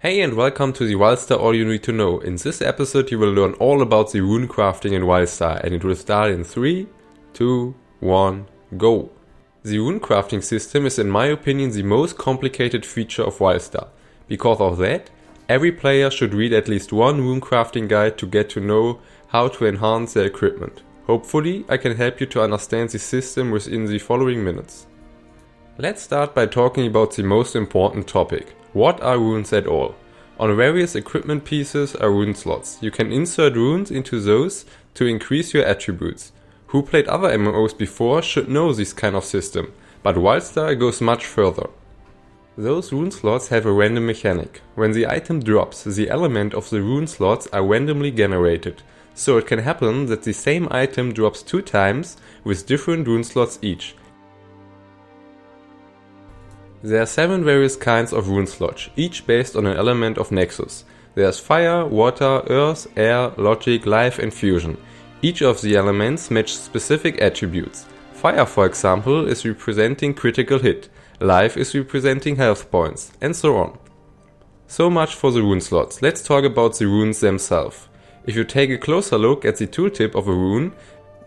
Hey and welcome to the WildStar All You Need to Know. In this episode you will learn all about the Runecrafting in WildStar, and it will start in 3, 2, 1, go! The Runecrafting system is in my opinion the most complicated feature of WildStar. Because of that, every player should read at least one Runecrafting guide to get to know how to enhance their equipment. Hopefully I can help you to understand the system within the following minutes. Let's start by talking about the most important topic. What are runes at all? On various equipment pieces are rune slots. You can insert runes into those to increase your attributes. Who played other MMOs before should know this kind of system, but WildStar goes much further. Those rune slots have a random mechanic. When the item drops, the element of the rune slots are randomly generated. So it can happen that the same item drops 2 times with different rune slots each. There are 7 various kinds of rune slots, each based on an element of Nexus. There's fire, water, earth, air, logic, life and fusion. Each of the elements match specific attributes. Fire, for example, is representing critical hit, life is representing health points, and so on. So much for the rune slots. Let's talk about the runes themselves. If you take a closer look at the tooltip of a rune,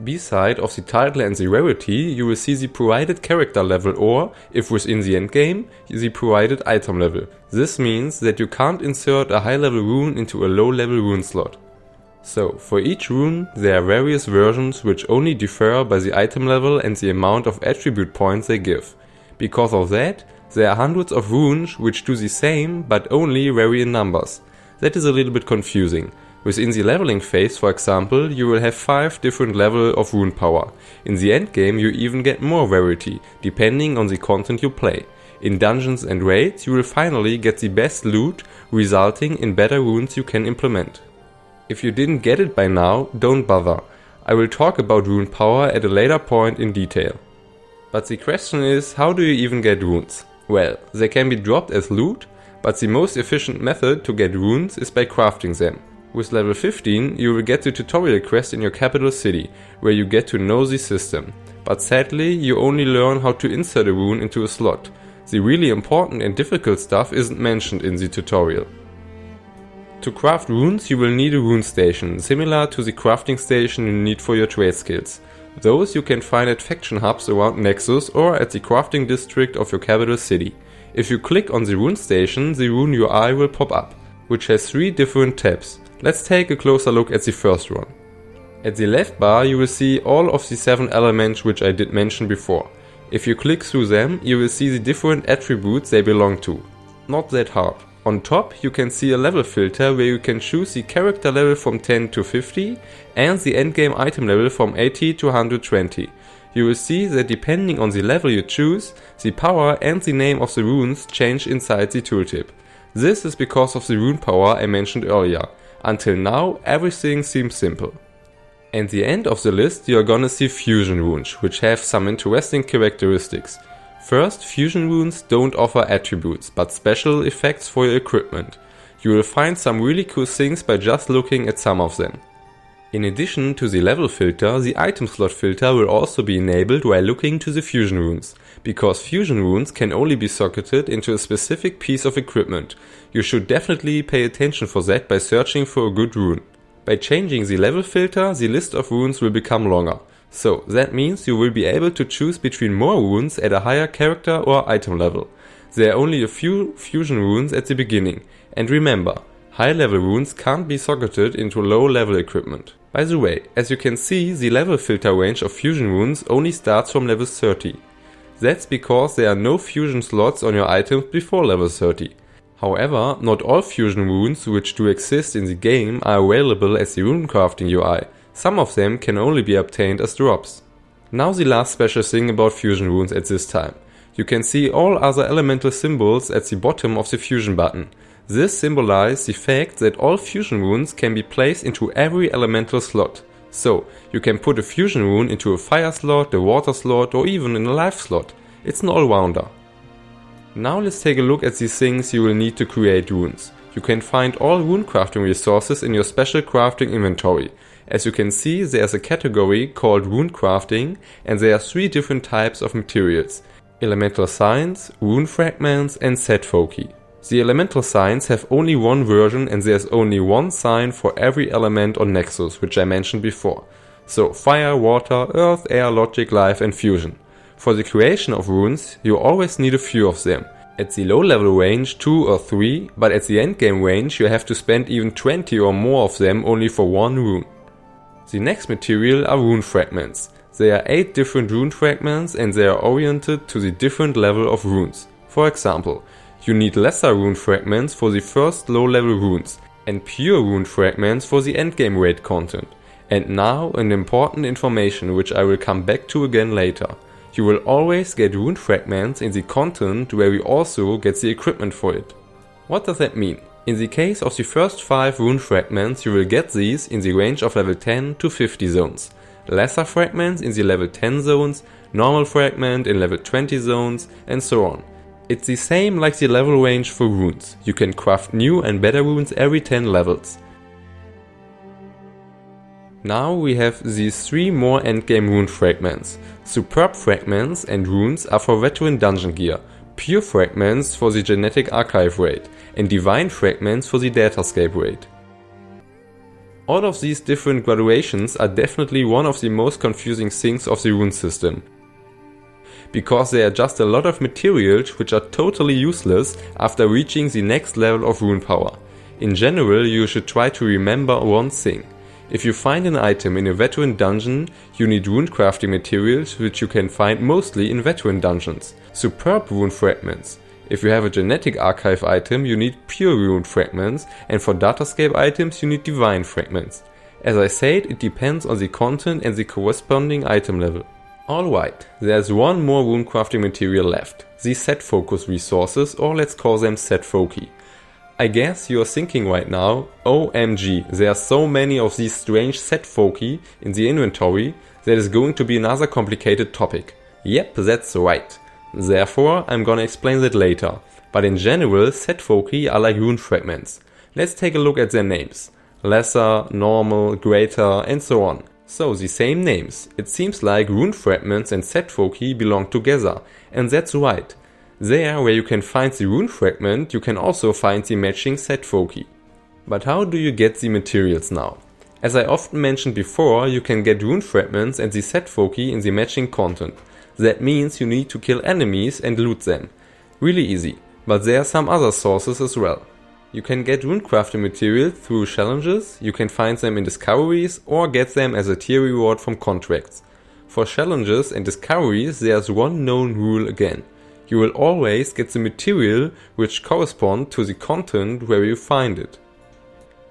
beside of the title and the rarity, you will see the provided character level or, if within the endgame, the provided item level. This means that you can't insert a high level rune into a low level rune slot. So, for each rune there are various versions which only differ by the item level and the amount of attribute points they give. Because of that, there are hundreds of runes which do the same but only vary in numbers. That is a little bit confusing. Within the leveling phase, for example, you will have 5 different levels of rune power. In the endgame you even get more variety, depending on the content you play. In dungeons and raids you will finally get the best loot, resulting in better runes you can implement. If you didn't get it by now, don't bother. I will talk about rune power at a later point in detail. But the question is, how do you even get runes? Well, they can be dropped as loot, but the most efficient method to get runes is by crafting them. With level 15 you will get the tutorial quest in your capital city, where you get to know the system. But sadly you only learn how to insert a rune into a slot. The really important and difficult stuff isn't mentioned in the tutorial. To craft runes you will need a rune station, similar to the crafting station you need for your trade skills. Those you can find at faction hubs around Nexus or at the crafting district of your capital city. If you click on the rune station, the rune UI will pop up, which has 3 different tabs. Let's take a closer look at the first one. At the left bar you will see all of the 7 elements which I did mention before. If you click through them, you will see the different attributes they belong to. Not that hard. On top you can see a level filter where you can choose the character level from 10 to 50 and the endgame item level from 80 to 120. You will see that depending on the level you choose, the power and the name of the runes change inside the tooltip. This is because of the rune power I mentioned earlier. Until now, everything seems simple. At the end of the list you are gonna see fusion runes, which have some interesting characteristics. First, fusion runes don't offer attributes, but special effects for your equipment. You will find some really cool things by just looking at some of them. In addition to the level filter, the item slot filter will also be enabled while looking to the fusion runes. Because fusion runes can only be socketed into a specific piece of equipment. You should definitely pay attention for that by searching for a good rune. By changing the level filter, the list of runes will become longer. So that means you will be able to choose between more runes at a higher character or item level. There are only a few fusion runes at the beginning. And remember, high level runes can't be socketed into low level equipment. By the way, as you can see, the level filter range of fusion runes only starts from level 30. That's because there are no fusion slots on your items before level 30. However, not all fusion runes which do exist in the game are available as the Runecrafting UI. Some of them can only be obtained as drops. Now the last special thing about fusion runes at this time. You can see all other elemental symbols at the bottom of the fusion button. This symbolizes the fact that all fusion runes can be placed into every elemental slot. So, you can put a fusion rune into a fire slot, a water slot or even in a life slot. It's an all-rounder. Now let's take a look at the things you will need to create runes. You can find all runecrafting resources in your special crafting inventory. As you can see, there's a category called runecrafting and there are 3 different types of materials: elemental signs, rune fragments and set FOCI. The elemental signs have only one version and there's only one sign for every element on Nexus, which I mentioned before. So fire, water, earth, air, logic, life and fusion. For the creation of runes, you always need a few of them. At the low level range 2 or 3, but at the endgame range you have to spend even 20 or more of them only for one rune. The next material are rune fragments. There are 8 different rune fragments and they are oriented to the different level of runes. For example, you need lesser rune fragments for the first low level runes and pure rune fragments for the endgame raid content. And now an important information which I will come back to again later. You will always get rune fragments in the content where we also get the equipment for it. What does that mean? In the case of the first 5 rune fragments you will get these in the range of level 10 to 50 zones. Lesser fragments in the level 10 zones, normal fragment in level 20 zones and so on. It's the same like the level range for runes. You can craft new and better runes every 10 levels. Now we have these 3 more endgame rune fragments. Superb fragments and runes are for veteran dungeon gear, pure fragments for the genetic archive raid, and divine fragments for the datascape raid. All of these different graduations are definitely one of the most confusing things of the rune system, because there are just a lot of materials which are totally useless after reaching the next level of rune power. In general, you should try to remember one thing. If you find an item in a veteran dungeon, you need rune crafting materials which you can find mostly in veteran dungeons. Superb rune fragments. If you have a genetic archive item, you need pure rune fragments, and for datascape items you need divine fragments. As I said, it depends on the content and the corresponding item level. Alright, there's one more rune crafting material left, the set focus resources, or let's call them set FOCI. I guess you are thinking right now, OMG, there are so many of these strange set FOCI in the inventory that is going to be another complicated topic. Yep, that's right. Therefore, I'm gonna explain that later. But in general, set FOCI are like rune fragments. Let's take a look at their names. Lesser, normal, greater, and so on. So, the same names. It seems like rune fragments and set FOCI belong together. And that's right. There, where you can find the rune fragment, you can also find the matching set FOCI. But how do you get the materials now? As I often mentioned before, you can get rune fragments and the set FOCI in the matching content. That means you need to kill enemies and loot them. Really easy, but there are some other sources as well. You can get rune crafting materials through challenges, you can find them in discoveries or get them as a tier reward from contracts. For challenges and discoveries there's one known rule again. You will always get the material which correspond to the content where you find it.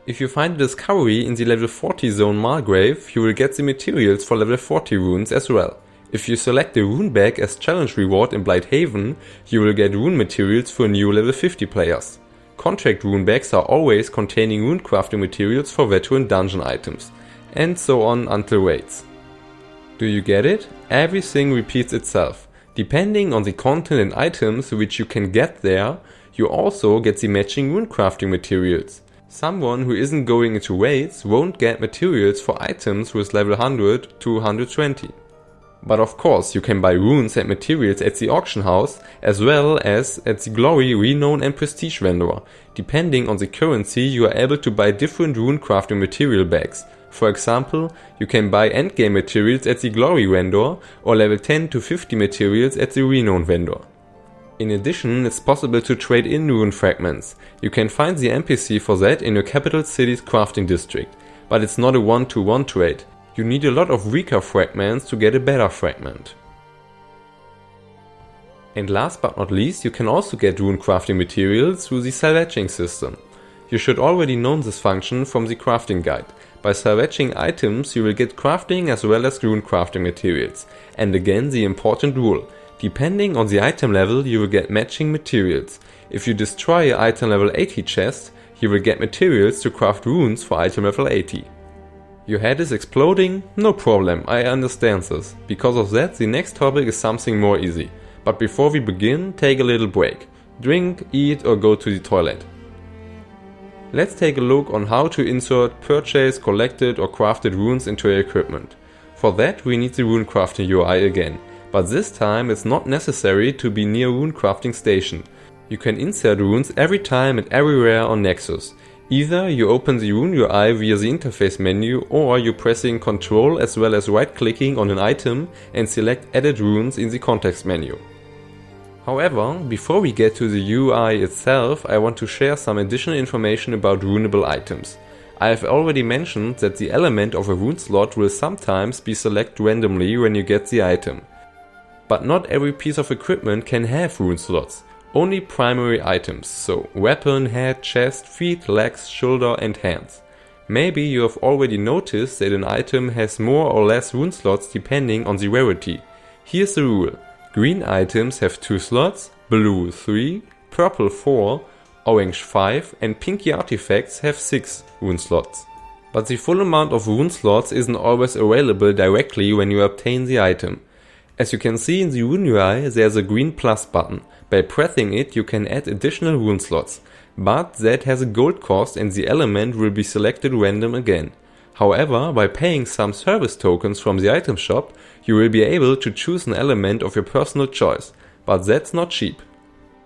If you find a discovery in the level 40 zone Margrave, you will get the materials for level 40 runes as well. If you select the rune bag as challenge reward in Blighthaven, you will get rune materials for new level 50 players. Contract rune bags are always containing rune crafting materials for veteran dungeon items, and so on until raids. Do you get it? Everything repeats itself. Depending on the content and items which you can get there, you also get the matching rune crafting materials. Someone who isn't going into raids won't get materials for items with level 100 to 120. But of course you can buy runes and materials at the auction house as well as at the glory, renown and prestige vendor. Depending on the currency you are able to buy different rune crafting material bags. For example, you can buy endgame materials at the glory vendor or level 10 to 50 materials at the renown vendor. In addition, it's possible to trade in rune fragments. You can find the NPC for that in your capital city's crafting district, but it's not a one-to-one trade. You need a lot of weaker fragments to get a better fragment. And last but not least, you can also get rune crafting materials through the salvaging system. You should already know this function from the crafting guide. By salvaging items you will get crafting as well as rune crafting materials. And again the important rule, depending on the item level you will get matching materials. If you destroy an item level 80 chest, you will get materials to craft runes for item level 80. Your head is exploding? No problem, I understand this. Because of that, the next topic is something more easy. But before we begin, take a little break. Drink, eat or go to the toilet. Let's take a look on how to insert purchased, collected or crafted runes into your equipment. For that we need the rune crafting UI again, but this time it's not necessary to be near rune crafting station. You can insert runes every time and everywhere on Nexus. Either you open the Rune UI via the interface menu, or you're pressing Ctrl as well as right clicking on an item and select Edit Runes in the context menu. However, before we get to the UI itself, I want to share some additional information about runeable items. I have already mentioned that the element of a rune slot will sometimes be selected randomly when you get the item. But not every piece of equipment can have rune slots. Only primary items, so weapon, head, chest, feet, legs, shoulder and hands. Maybe you have already noticed that an item has more or less rune slots depending on the rarity. Here's the rule: green items have 2 slots, blue 3, purple 4, orange 5 and pinky artifacts have 6 rune slots. But the full amount of rune slots isn't always available directly when you obtain the item. As you can see in the Rune UI, there's a green plus button. By pressing it you can add additional rune slots, but that has a gold cost and the element will be selected random again. However, by paying some service tokens from the item shop, you will be able to choose an element of your personal choice, but that's not cheap.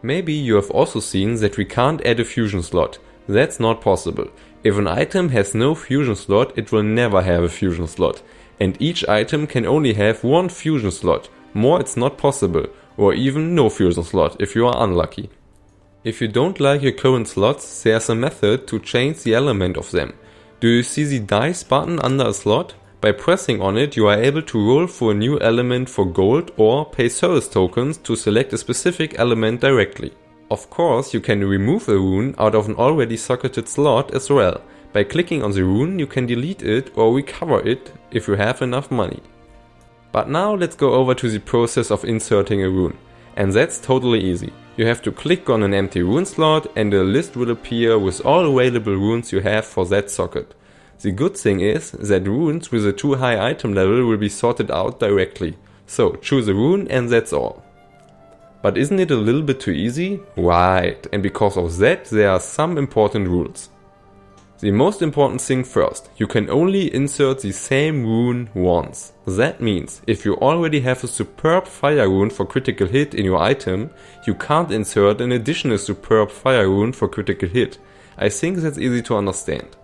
Maybe you have also seen that we can't add a fusion slot. That's not possible. If an item has no fusion slot, it will never have a fusion slot. And each item can only have 1 fusion slot. More it's not possible. Or even no fusion slot if you are unlucky. If you don't like your current slots, there's a method to change the element of them. Do you see the dice button under a slot? By pressing on it you are able to roll for a new element for gold or pay service tokens to select a specific element directly. Of course you can remove a rune out of an already socketed slot as well. By clicking on the rune you can delete it or recover it if you have enough money. But now let's go over to the process of inserting a rune. And that's totally easy. You have to click on an empty rune slot and a list will appear with all available runes you have for that socket. The good thing is that runes with a too high item level will be sorted out directly. So choose a rune and that's all. But isn't it a little bit too easy? Right, and because of that there are some important rules. The most important thing first, you can only insert the same rune once. That means, if you already have a superb fire rune for critical hit in your item, you can't insert an additional superb fire rune for critical hit. I think that's easy to understand.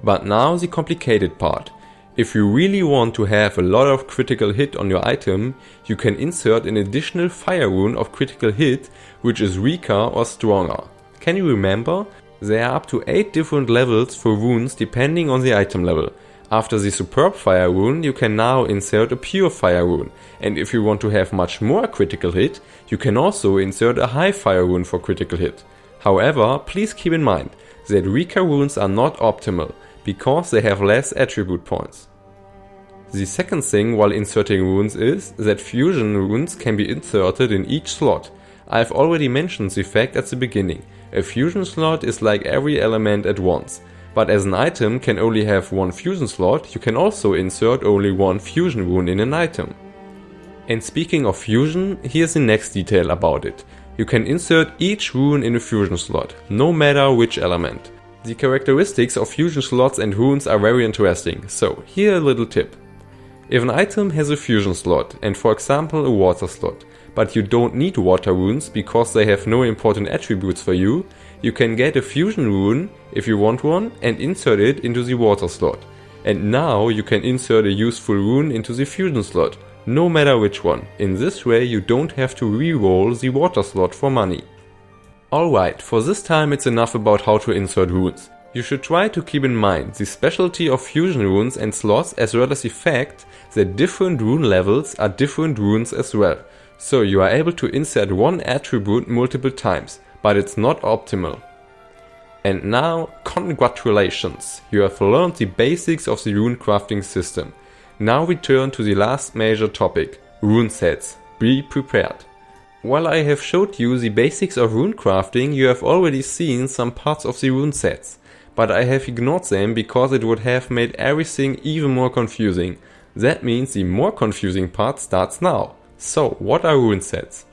But now the complicated part. If you really want to have a lot of critical hit on your item, you can insert an additional fire rune of critical hit, which is weaker or stronger. Can you remember? There are up to 8 different levels for runes depending on the item level. After the superb fire rune you can now insert a pure fire rune, and if you want to have much more critical hit, you can also insert a high fire rune for critical hit. However, please keep in mind that weaker runes are not optimal, because they have less attribute points. The second thing while inserting runes is that fusion runes can be inserted in each slot. I've already mentioned the fact at the beginning. A fusion slot is like every element at once, but as an item can only have 1 fusion slot, you can also insert only 1 fusion rune in an item. And speaking of fusion, here's the next detail about it. You can insert each rune in a fusion slot, no matter which element. The characteristics of fusion slots and runes are very interesting, so here a little tip. If an item has a fusion slot, and for example a water slot, but you don't need water runes because they have no important attributes for you, you can get a fusion rune, if you want one, and insert it into the water slot. And now you can insert a useful rune into the fusion slot, no matter which one. In this way you don't have to re-roll the water slot for money. Alright, for this time it's enough about how to insert runes. You should try to keep in mind the specialty of fusion runes and slots, as well as the fact that different rune levels are different runes as well. So you are able to insert one attribute multiple times, but it's not optimal. And now, congratulations! You have learned the basics of the runecrafting system. Now we turn to the last major topic, rune sets. Be prepared. While I have showed you the basics of runecrafting, you have already seen some parts of the rune sets. But I have ignored them because it would have made everything even more confusing. That means the more confusing part starts now. So, what are rune sets?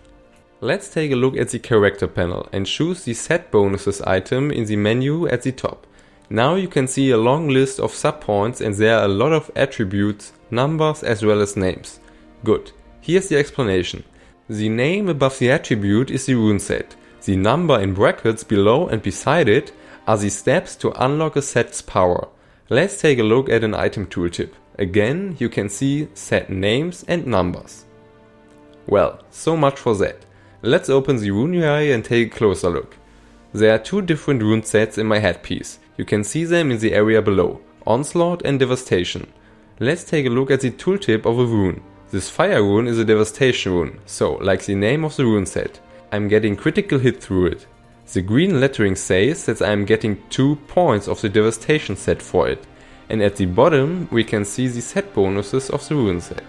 Let's take a look at the character panel and choose the set bonuses item in the menu at the top. Now you can see a long list of subpoints and there are a lot of attributes, numbers as well as names. Good. Here's the explanation. The name above the attribute is the rune set. The number in brackets below and beside it are the steps to unlock a set's power. Let's take a look at an item tooltip. Again, you can see set names and numbers. Well, so much for that. Let's open the Rune UI and take a closer look. There are two different rune sets in my headpiece. You can see them in the area below, Onslaught and Devastation. Let's take a look at the tooltip of a rune. This fire rune is a Devastation rune, so like the name of the rune set. I'm getting critical hit through it. The green lettering says that I'm getting 2 points of the Devastation set for it. And at the bottom we can see the set bonuses of the rune set.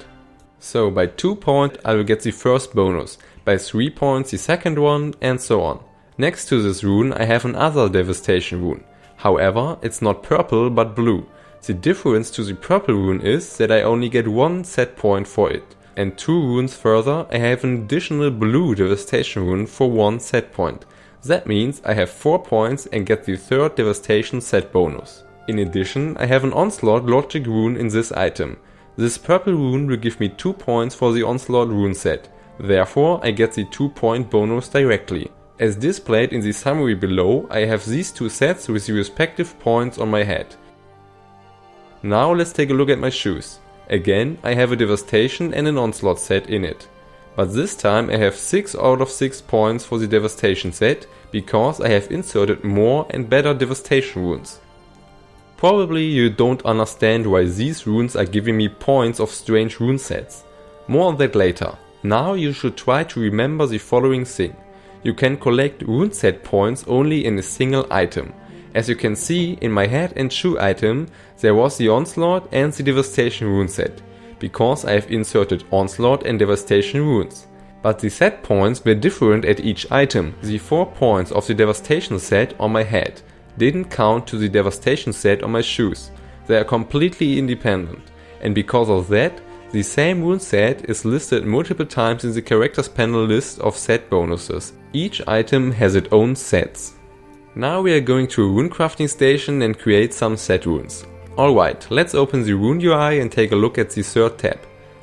So by 2 points I will get the first bonus, by 3 points the second one, and so on. Next to this rune I have another Devastation rune. However, it's not purple but blue. The difference to the purple rune is that I only get 1 set point for it. And 2 runes further I have an additional blue Devastation rune for 1 set point. That means I have 4 points and get the third Devastation set bonus. In addition, I have an Onslaught logic rune in this item. This purple rune will give me 2 points for the Onslaught rune set. Therefore, I get the 2-point bonus directly. As displayed in the summary below, I have these 2 sets with the respective points on my head. Now let's take a look at my shoes. Again, I have a Devastation and an Onslaught set in it. But this time I have 6 out of 6 points for the Devastation set, because I have inserted more and better Devastation runes. Probably you don't understand why these runes are giving me points of strange rune sets. More on that later. Now you should try to remember the following thing. You can collect rune set points only in a single item. As you can see, in my head and shoe item there was the Onslaught and the Devastation rune set, because I have inserted Onslaught and Devastation runes. But the set points were different at each item. The 4 points of the Devastation set on my head didn't count to the Devastation set on my shoes. They are completely independent. And because of that, the same rune set is listed multiple times in the characters panel list of set bonuses. Each item has its own sets. Now we are going to a Runecrafting station and create some set runes. Alright, let's open the Rune UI and take a look at the third tab,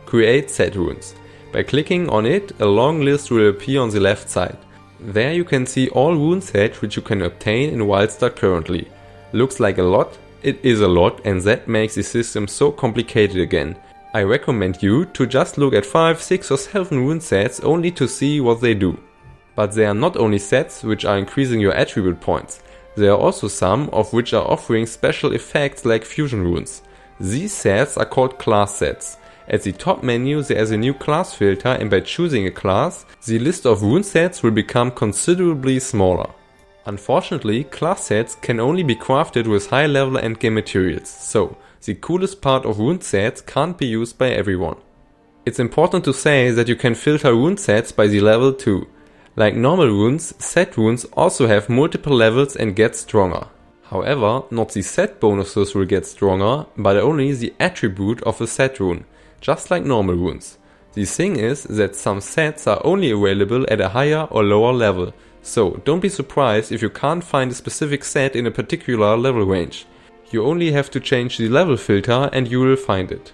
Create Set Runes. By clicking on it, a long list will appear on the left side. There you can see all rune sets which you can obtain in WildStar currently. Looks like a lot? It is a lot, and that makes the system so complicated again. I recommend you to just look at 5, 6 or 7 rune sets only to see what they do. But they are not only sets which are increasing your attribute points, there are also some of which are offering special effects like fusion runes. These sets are called class sets. At the top menu there is a new class filter, and by choosing a class, the list of rune sets will become considerably smaller. Unfortunately, class sets can only be crafted with high level endgame materials, so the coolest part of rune sets can't be used by everyone. It's important to say that you can filter rune sets by the level too. Like normal runes, set runes also have multiple levels and get stronger. However, not the set bonuses will get stronger, but only the attribute of a set rune, just like normal runes. The thing is that some sets are only available at a higher or lower level, so don't be surprised if you can't find a specific set in a particular level range. You only have to change the level filter and you will find it.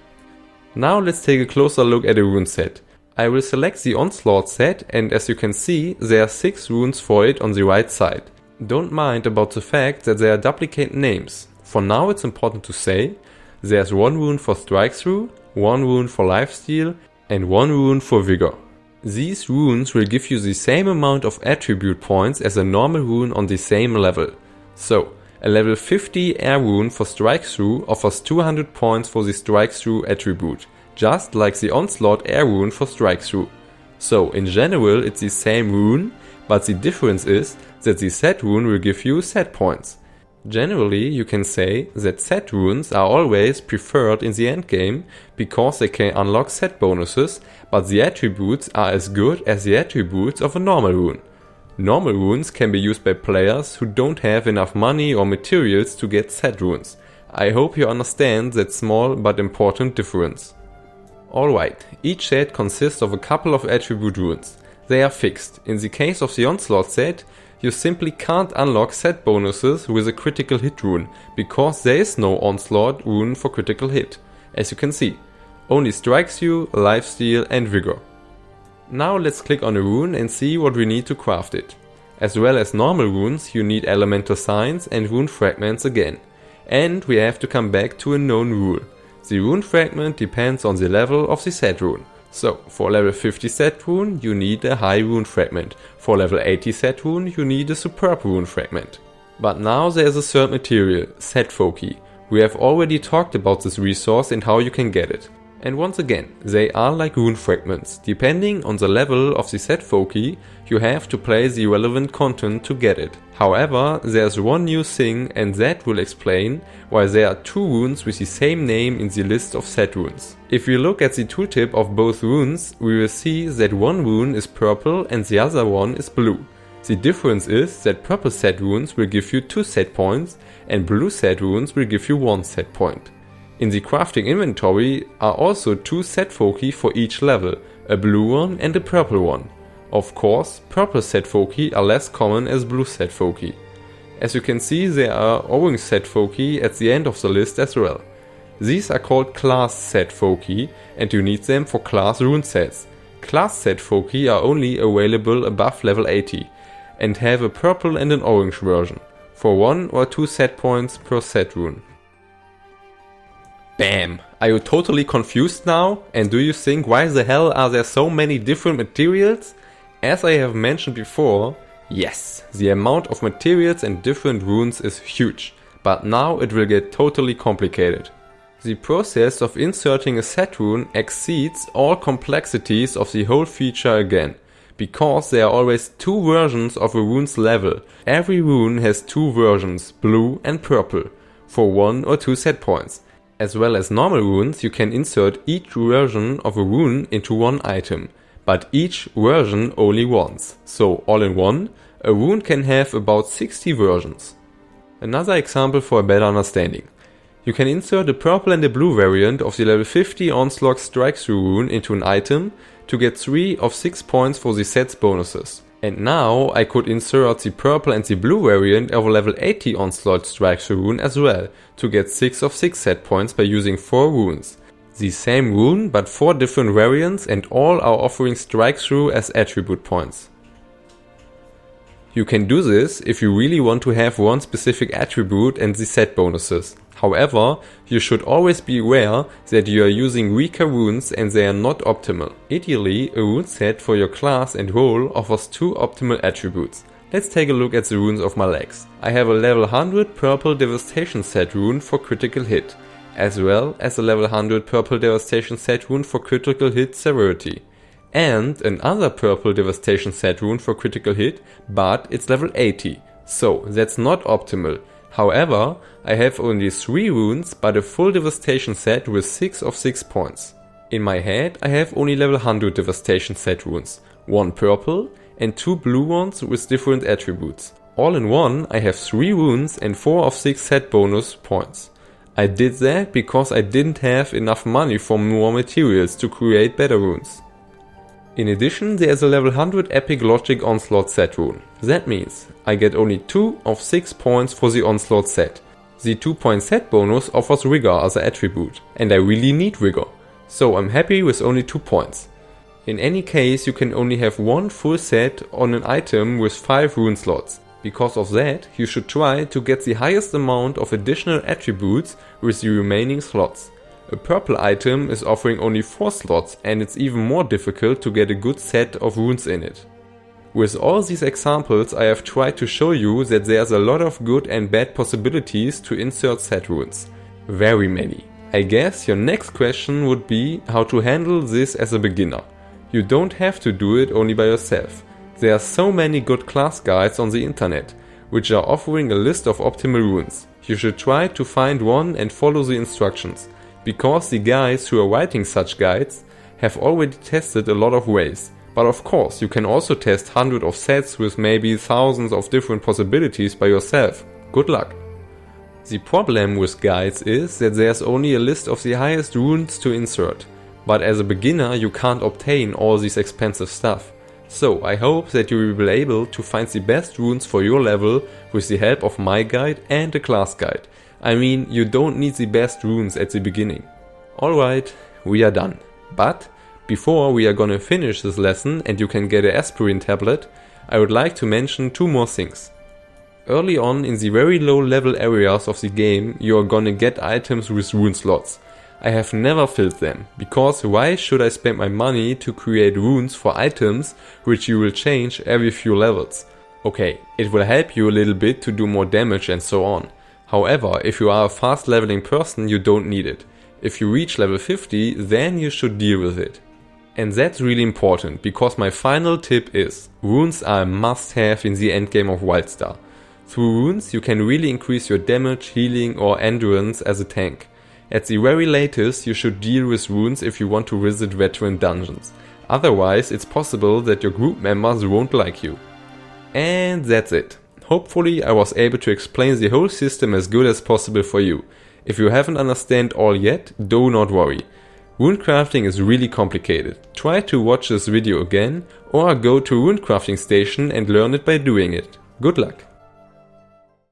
Now let's take a closer look at a rune set. I will select the Onslaught set, and as you can see, there are 6 runes for it on the right side. Don't mind about the fact that there are duplicate names. For now it's important to say, there's 1 rune for Strike Through, 1 rune for Lifesteal, and 1 rune for Vigor. These runes will give you the same amount of attribute points as a normal rune on the same level. So, a level 50 air rune for Strike Through offers 200 points for the Strike Through attribute, just like the Onslaught air rune for Strike Through. So in general it's the same rune, but the difference is that the set rune will give you set points. Generally you can say that set runes are always preferred in the endgame because they can unlock set bonuses, but the attributes are as good as the attributes of a normal rune. Normal runes can be used by players who don't have enough money or materials to get set runes. I hope you understand that small but important difference. Alright, each set consists of a couple of attribute runes. They are fixed. In the case of the Onslaught set, you simply can't unlock set bonuses with a critical hit rune, because there is no Onslaught rune for critical hit. As you can see, only Strikes You, Lifesteal and Vigor. Now let's click on a rune and see what we need to craft it. As well as normal runes, you need elemental signs and rune fragments again. And we have to come back to a known rule. The rune fragment depends on the level of the set rune. So, for level 50 set rune, you need a high rune fragment. For level 80 set rune, you need a superb rune fragment. But now there is a third material, set FOCI. We have already talked about this resource and how you can get it. And once again, they are like rune fragments. Depending on the level of the set FOCI, you have to play the relevant content to get it. However, there's one new thing, and that will explain why there are two runes with the same name in the list of set runes. If we look at the tooltip of both runes, we will see that one rune is purple and the other one is blue. The difference is that purple set runes will give you 2 set points and blue set runes will give you 1 set point. In the crafting inventory are also 2 set FOCI for each level, a blue one and a purple one. Of course, purple set FOCI are less common as blue set FOCI. As you can see, there are orange set FOCI at the end of the list as well. These are called class set FOCI and you need them for class rune sets. Class set FOCI are only available above level 80 and have a purple and an orange version, for 1 or 2 set points per set rune. Bam! Are you totally confused now? And do you think why the hell are there so many different materials? As I have mentioned before, yes, the amount of materials and different runes is huge, but now it will get totally complicated. The process of inserting a set rune exceeds all complexities of the whole feature again, because there are always 2 versions of a rune's level. Every rune has 2 versions, blue and purple, for 1 or 2 set points. As well as normal runes, you can insert each version of a rune into one item, but each version only once. So all in one, a rune can have about 60 versions. Another example for a better understanding. You can insert a purple and a blue variant of the level 50 Onslaught Strike Through rune into an item to get 3 of 6 points for the set's bonuses. And now I could insert the purple and the blue variant of a level 80 Onslaught Strike Through rune as well to get 6 of 6 set points by using 4 runes. The same rune but 4 different variants and all are offering Strike Through as attribute points. You can do this if you really want to have one specific attribute and the set bonuses. However, you should always be aware that you are using weaker runes and they are not optimal. Ideally, a rune set for your class and role offers 2 optimal attributes. Let's take a look at the runes of my legs. I have a level 100 purple devastation set rune for critical hit, as well as a level 100 purple devastation set rune for critical hit severity. And another purple devastation set rune for critical hit, but it's level 80, so that's not optimal. However, I have only 3 runes but a full devastation set with 6 of 6 points. In my head I have only level 100 devastation set runes, 1 purple and 2 blue ones with different attributes. All in one I have 3 runes and 4 of 6 set bonus points. I did that because I didn't have enough money for more materials to create better runes. In addition, there is a level 100 Epic Logic Onslaught set rune. That means I get only 2 of 6 points for the Onslaught set. The 2 point set bonus offers Rigor as an attribute, and I really need Rigor, so I'm happy with only 2 points. In any case, you can only have 1 full set on an item with 5 rune slots. Because of that, you should try to get the highest amount of additional attributes with the remaining slots. A purple item is offering only 4 slots and it's even more difficult to get a good set of runes in it. With all these examples I have tried to show you that there's a lot of good and bad possibilities to insert set runes. Very many. I guess your next question would be how to handle this as a beginner. You don't have to do it only by yourself. There are so many good class guides on the internet, which are offering a list of optimal runes. You should try to find one and follow the instructions. Because the guys who are writing such guides have already tested a lot of ways. But of course, you can also test hundreds of sets with maybe thousands of different possibilities by yourself. Good luck! The problem with guides is that there's only a list of the highest runes to insert. But as a beginner you can't obtain all this expensive stuff. So I hope that you will be able to find the best runes for your level with the help of my guide and a class guide. I mean, you don't need the best runes at the beginning. Alright, we are done. But before we are gonna finish this lesson and you can get an aspirin tablet, I would like to mention two more things. Early on in the very low level areas of the game, you are gonna get items with rune slots. I have never filled them, because why should I spend my money to create runes for items which you will change every few levels? Okay, it will help you a little bit to do more damage and so on. However, if you are a fast leveling person, you don't need it. If you reach level 50, then you should deal with it. And that's really important, because my final tip is, runes are a must-have in the endgame of WildStar. Through runes you can really increase your damage, healing or endurance as a tank. At the very latest you should deal with runes if you want to visit veteran dungeons. Otherwise it's possible that your group members won't like you. And that's it. Hopefully I was able to explain the whole system as good as possible for you. If you haven't understand all yet, do not worry. Runecrafting is really complicated. Try to watch this video again or go to Runecrafting station and learn it by doing it. Good luck!